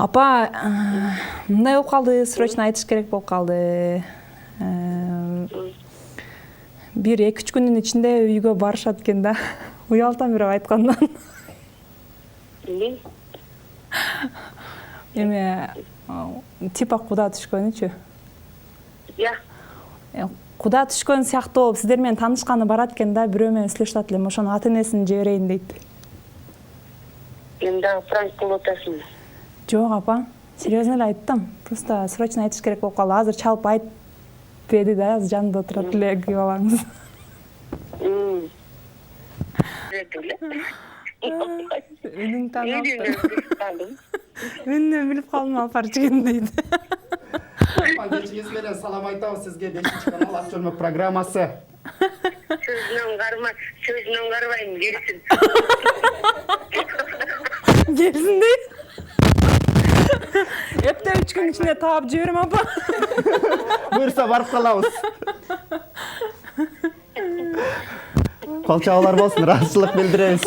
Апа, мындай болуп калды, срочно айтыш керек болуп калды. Бир 2-3 күндүн ичинде үйгө барышат экен да. Уялтам бирок айткандан. Эме типа куда түшкөнүчү? Куда түшкөн сыяктуу болуп, сиздер менен таанышканы барат экен да, бирөө менен сүйлөшүп атат элем, ошонун аты энесин жиберейин дейт. Мен дагы пранк кылып атасың. Жок, апа. Серьезно эле айттым. Просто срочно айтыш керек болуп калды. Азыр чалып айт деди да, азыр жанында отурат эле күйөө балаңыз. Үнүн таанып. Үнүнөн билип калдым, алпар жигин дейт. Кечиңиз менен салам айтабыз сизге. 5-канал ат жөнөк программасы. Сөзүнөн карбайм, келсин. Келсин дейт. Эптеп 3 күн ичинде таап жиберем, апа. Буюрса барып калабыз. Кол чабуулар болсун, ыраазычылык билдиребиз.